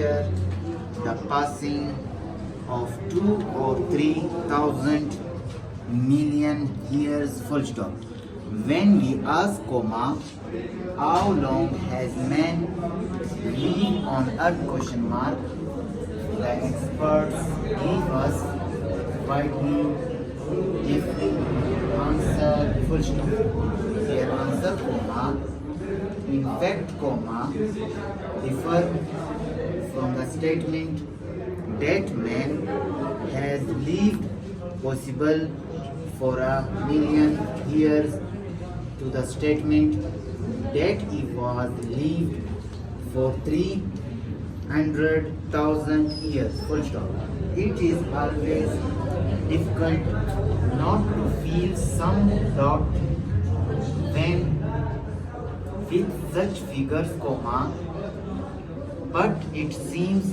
picture the passing of 2 or 3,000 million years full stop. When we ask comma, how long has man lived on earth question mark, the experts give us widely differing answer full stop. Here answer comma, in fact comma, differ from the statement that man has lived possible for 1,000,000 years to the statement that he was lived for 300,000 years. Full stop. It is always difficult not to feel some doubt when with such figures, comma, but it seems